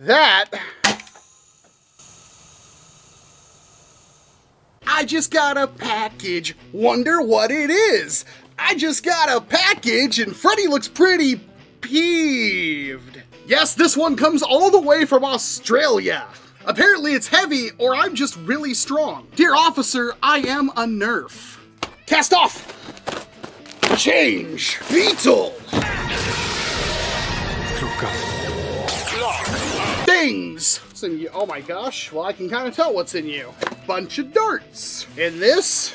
That... I just got a package. Wonder what it is. I just got a package and Freddy looks pretty peeved. Yes, this one comes all the way from Australia. Apparently it's heavy or I'm just really strong. Dear officer, I am a NERF. Cast off. Change. Beetle. Things. What's in you? Oh my gosh. Well, I can kind of tell what's in you. Bunch of darts. And this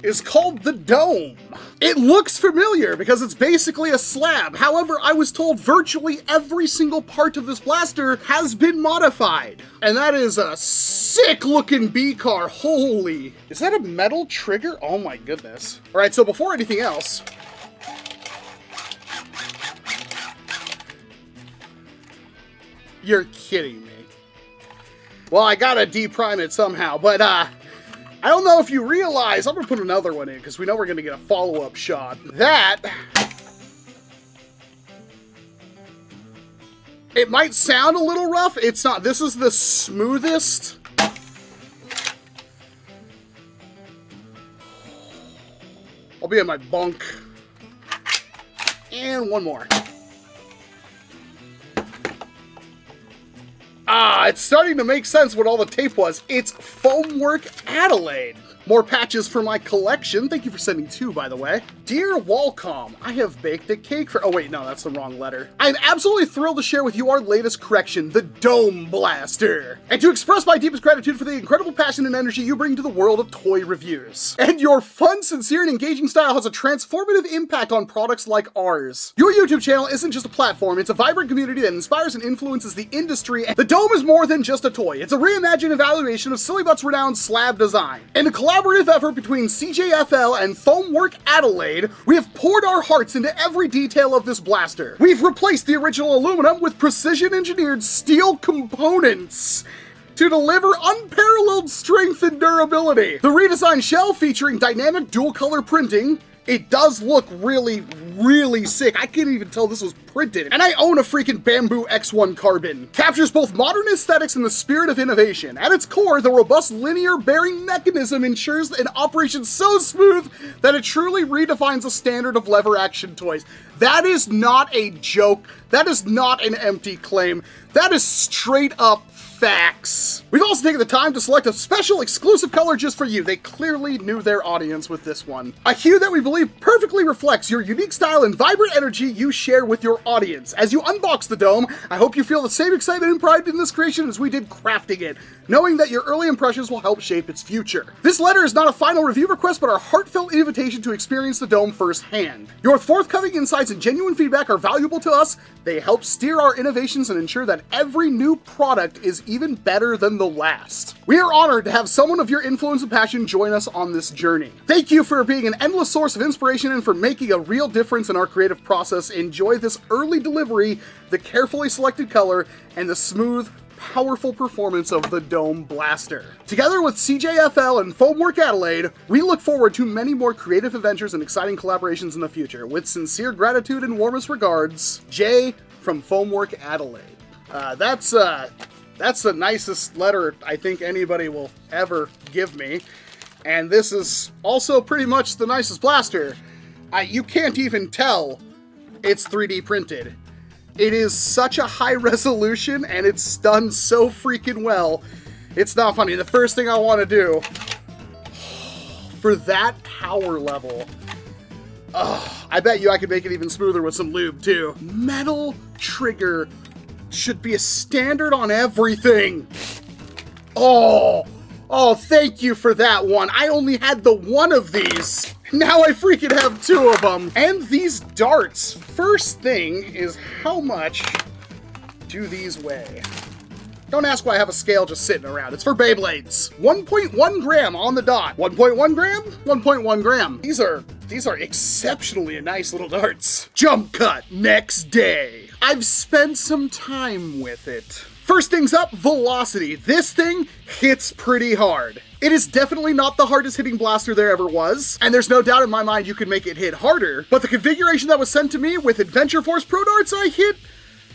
is called the Dome. It looks familiar because it's basically a slab. However, I was told virtually every single part of this blaster has been modified. And that is a sick looking B car. Holy. Is that a metal trigger? Oh my goodness. All right, so before anything else, you're kidding me. Well, I gotta deprime it somehow, but I don't know if you realize, I'm gonna put another one in because we know we're gonna get a follow-up shot. That, it might sound a little rough, it's not. This is the smoothest. I'll be in my bunk. And one more. Ah, it's starting to make sense what all the tape was. It's FoamworkAdeliade. More patches for my collection. Thank you for sending 2, by the way. Dear Walcom, I have baked a cake for... Oh, wait, no, that's the wrong letter. I am absolutely thrilled to share with you our latest correction, the Dome Blaster. And to express my deepest gratitude for the incredible passion and energy you bring to the world of toy reviews. And your fun, sincere, and engaging style has a transformative impact on products like ours. Your YouTube channel isn't just a platform, it's a vibrant community that inspires and influences the industry. The Dome is more than just a toy. It's a reimagined evaluation of Silly Butt's renowned slab design. In a collaborative effort between CJFL and FoamworkAdeliade, we have poured our hearts into every detail of this blaster. We've replaced the original aluminum with precision-engineered steel components to deliver unparalleled strength and durability. The redesigned shell featuring dynamic dual-color printing, it does look really, really sick. I can't even tell this was printed. And I own a freaking Bamboo X1 carbon. Captures both modern aesthetics and the spirit of innovation. At its core, the robust linear bearing mechanism ensures an operation so smooth that it truly redefines the standard of lever action toys. That is not a joke. That is not an empty claim. That is straight up facts. We've also taken the time to select a special exclusive color just for you. They clearly knew their audience with this one. A hue that we believe perfectly reflects your unique style and vibrant energy you share with your audience. As you unbox the Dome, I hope you feel the same excitement and pride in this creation as we did crafting it, knowing that your early impressions will help shape its future. This letter is not a final review request, but our heartfelt invitation to experience the Dome firsthand. Your forthcoming insights and genuine feedback are valuable to us. They help steer our innovations and ensure that every new product is even better than the last. We are honored to have someone of your influence and passion join us on this journey. Thank you for being an endless source of inspiration and for making a real difference in our creative process. Enjoy this early delivery, the carefully selected color, and the smooth, powerful performance of the Dome Blaster. Together with CJFL and FoamworkAdeliade, we look forward to many more creative adventures and exciting collaborations in the future. With sincere gratitude and warmest regards, Jay from FoamworkAdeliade. That's the nicest letter I think anybody will ever give me. And this is also pretty much the nicest blaster. You can't even tell it's 3D printed. It is such a high resolution and it's done so freaking well. It's not funny. The first thing I want to do for that power level, I bet you I could make it even smoother with some lube too. Metal trigger should be a standard on everything. Oh, thank you for that one. I only had the one of these. Now I freaking have 2 of them. And these darts. First thing is, how much do these weigh? Don't ask why I have a scale just sitting around. It's for Beyblades. 1.1 gram on the dot. 1.1 gram? 1.1 gram. These are exceptionally nice little darts. Jump cut next day. I've spent some time with it. First things up, velocity. This thing hits pretty hard. It is definitely not the hardest hitting blaster there ever was, and there's no doubt in my mind you could make it hit harder, but the configuration that was sent to me with Adventure Force Pro Darts, I hit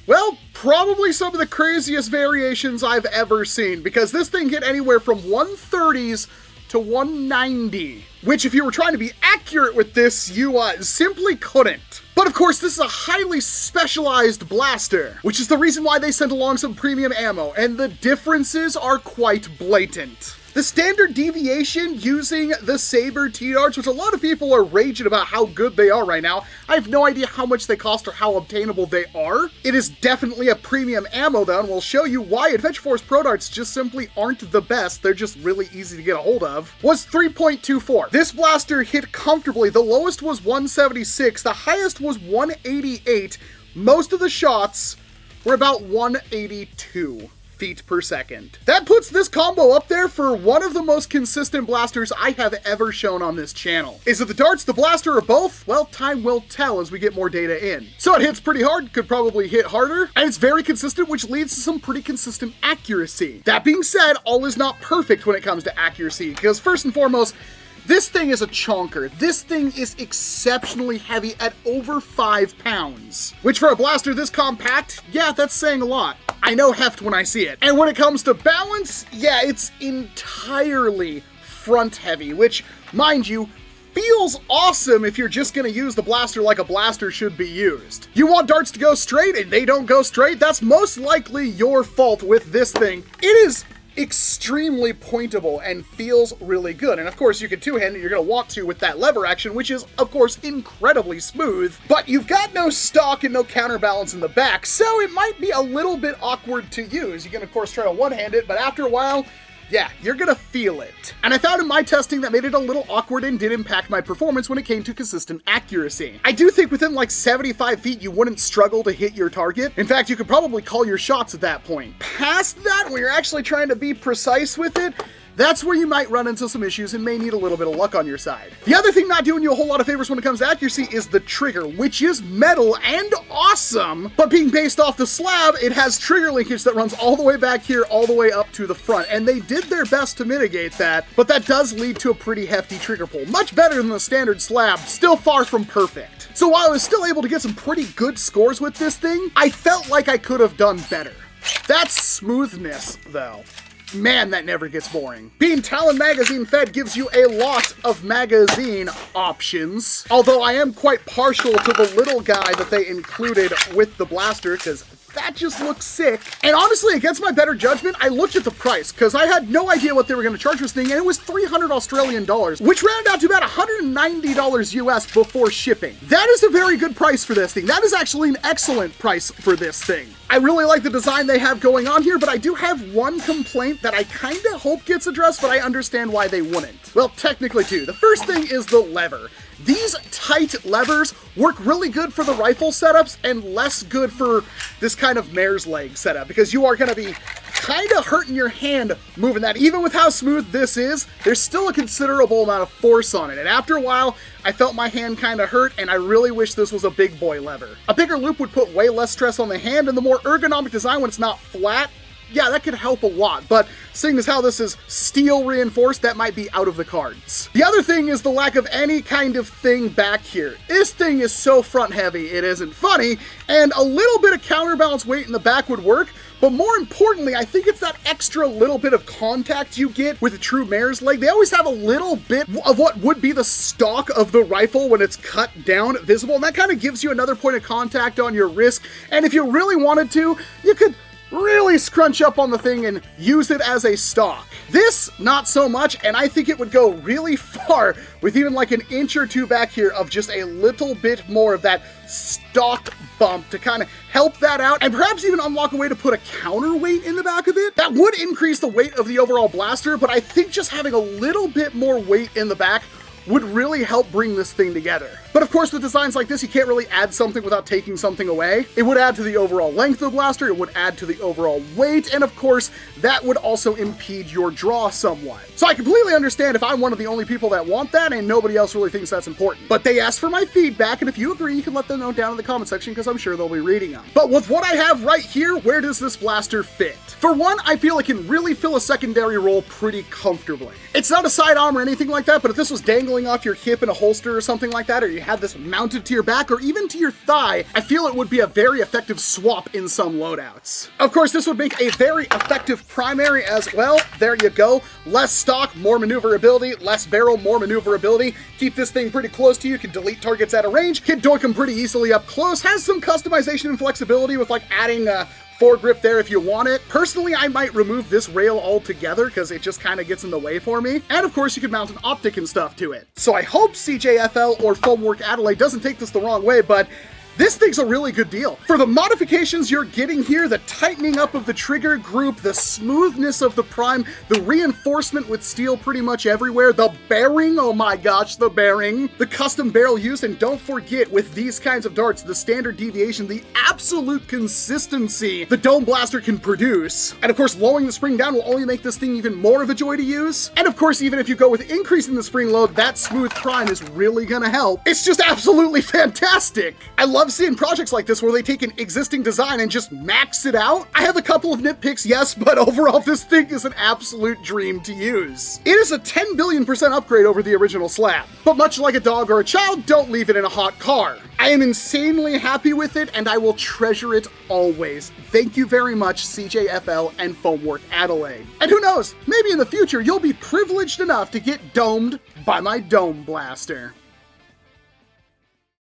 Well, probably some of the craziest variations I've ever seen, because this thing hit anywhere from 130s to 190, which if you were trying to be accurate with this, you simply couldn't. But of course, this is a highly specialized blaster, which is the reason why they sent along some premium ammo, and the differences are quite blatant. The standard deviation using the Saber T-Darts, which a lot of people are raging about how good they are right now. I have no idea how much they cost or how obtainable they are. It is definitely a premium ammo though, and we'll show you why Adventure Force Pro Darts just simply aren't the best. They're just really easy to get a hold of. Was 3.24. This blaster hit comfortably. The lowest was 176. The highest was 188. Most of the shots were about 182. Feet per second. That puts this combo up there for one of the most consistent blasters I have ever shown on this channel. Is it the darts, the blaster, or both? Well, time will tell as we get more data in. So it hits pretty hard, could probably hit harder, and it's very consistent, which leads to some pretty consistent accuracy. That being said, all is not perfect when it comes to accuracy, because first and foremost, this thing is a chonker. This thing is exceptionally heavy at over 5 pounds, which for a blaster this compact, yeah, that's saying a lot. I know heft when I see it. And when it comes to balance, yeah, it's entirely front heavy, which, mind you, feels awesome if you're just gonna use the blaster like a blaster should be used. You want darts to go straight and they don't go straight, that's most likely your fault with this thing. It is extremely pointable and feels really good. And of course you can two-hand it, you're gonna want to with that lever action, which is of course incredibly smooth, but you've got no stock and no counterbalance in the back, so it might be a little bit awkward to use. You can of course try to one-hand it, but after a while, yeah, you're gonna feel it. And I found in my testing that made it a little awkward and did impact my performance when it came to consistent accuracy. I do think within like 75 feet, you wouldn't struggle to hit your target. In fact, you could probably call your shots at that point. Past that, when you're actually trying to be precise with it, that's where you might run into some issues and may need a little bit of luck on your side. The other thing not doing you a whole lot of favors when it comes to accuracy is the trigger, which is metal and awesome, but being based off the slab, it has trigger linkage that runs all the way back here, all the way up to the front, and they did their best to mitigate that, but that does lead to a pretty hefty trigger pull. Much better than the standard slab, still far from perfect. So while I was still able to get some pretty good scores with this thing, I felt like I could have done better. That's smoothness, though. Man, that never gets boring. Being Talon magazine fed gives you a lot of magazine options, although I am quite partial to the little guy that they included with the blaster, because that just looks sick. And honestly, against my better judgment, I looked at the price, because I had no idea what they were going to charge this thing, and it was 300 Australian dollars, which rounded out to about $190 US before shipping. That is a very good price for this thing. That is actually an excellent price for this thing. I really like the design they have going on here, but I do have one complaint that I kind of hope gets addressed, but I understand why they wouldn't. Well, technically two. The first thing is the lever. These tight levers work really good for the rifle setups and less good for this kind of mare's leg setup, because you are going to be kind of hurting your hand moving that. Even with how smooth this is, there's still a considerable amount of force on it, and after a while, I felt my hand kind of hurt, and I really wish this was a big boy lever. A bigger loop would put way less stress on the hand, and the more ergonomic design when it's not flat, yeah, that could help a lot, but seeing as how this is steel reinforced, that might be out of the cards. The other thing is the lack of any kind of thing back here. This thing is so front heavy, it isn't funny, and a little bit of counterbalance weight in the back would work, but more importantly, I think it's that extra little bit of contact you get with a true mare's leg. They always have a little bit of what would be the stock of the rifle when it's cut down visible, and that kind of gives you another point of contact on your wrist, and if you really wanted to, you could really scrunch up on the thing and use it as a stock. This, not so much, and I think it would go really far with even like an inch or two back here of just a little bit more of that stock bump to kind of help that out, and perhaps even unlock a way to put a counterweight in the back of it. That would increase the weight of the overall blaster, but I think just having a little bit more weight in the back would really help bring this thing together. But of course, with designs like this, you can't really add something without taking something away. It would add to the overall length of the blaster, it would add to the overall weight, and of course, that would also impede your draw somewhat. So I completely understand if I'm one of the only people that want that and nobody else really thinks that's important. But they asked for my feedback, and if you agree, you can let them know down in the comment section, because I'm sure they'll be reading them. But with what I have right here, where does this blaster fit? For one, I feel it can really fill a secondary role pretty comfortably. It's not a sidearm or anything like that, but if this was dangling off your hip in a holster or something like that, or you had this mounted to your back or even to your thigh, I feel it would be a very effective swap in some loadouts. Of course, this would make a very effective primary as well. There you go. Less stock, more maneuverability, less barrel, more maneuverability. Keep this thing pretty close to you, can delete targets at a range, can doink them pretty easily up close, has some customization and flexibility with like adding foregrip there if you want it. Personally, I might remove this rail altogether because it just kind of gets in the way for me. And of course, you could mount an optic and stuff to it. So I hope CJFL or FoamworkAdeliade doesn't take this the wrong way, but this thing's a really good deal. For the modifications you're getting here, the tightening up of the trigger group, the smoothness of the prime, the reinforcement with steel pretty much everywhere, the bearing, oh my gosh, the bearing, the custom barrel used, and don't forget, with these kinds of darts, the standard deviation, the absolute consistency the Dome Blaster can produce. And of course, lowering the spring down will only make this thing even more of a joy to use. And of course, even if you go with increasing the spring load, that smooth prime is really gonna help. It's just absolutely fantastic. I love seeing projects like this where they take an existing design and just max it out. I have a couple of nitpicks, yes, but overall this thing is an absolute dream to use. It is a 10 billion% upgrade over the original SLAB, but much like a dog or a child, don't leave it in a hot car. I am insanely happy with it and I will treasure it always. Thank you very much, CJFL and FoamworkAdeliade. And who knows, maybe in the future you'll be privileged enough to get domed by my Dome Blaster.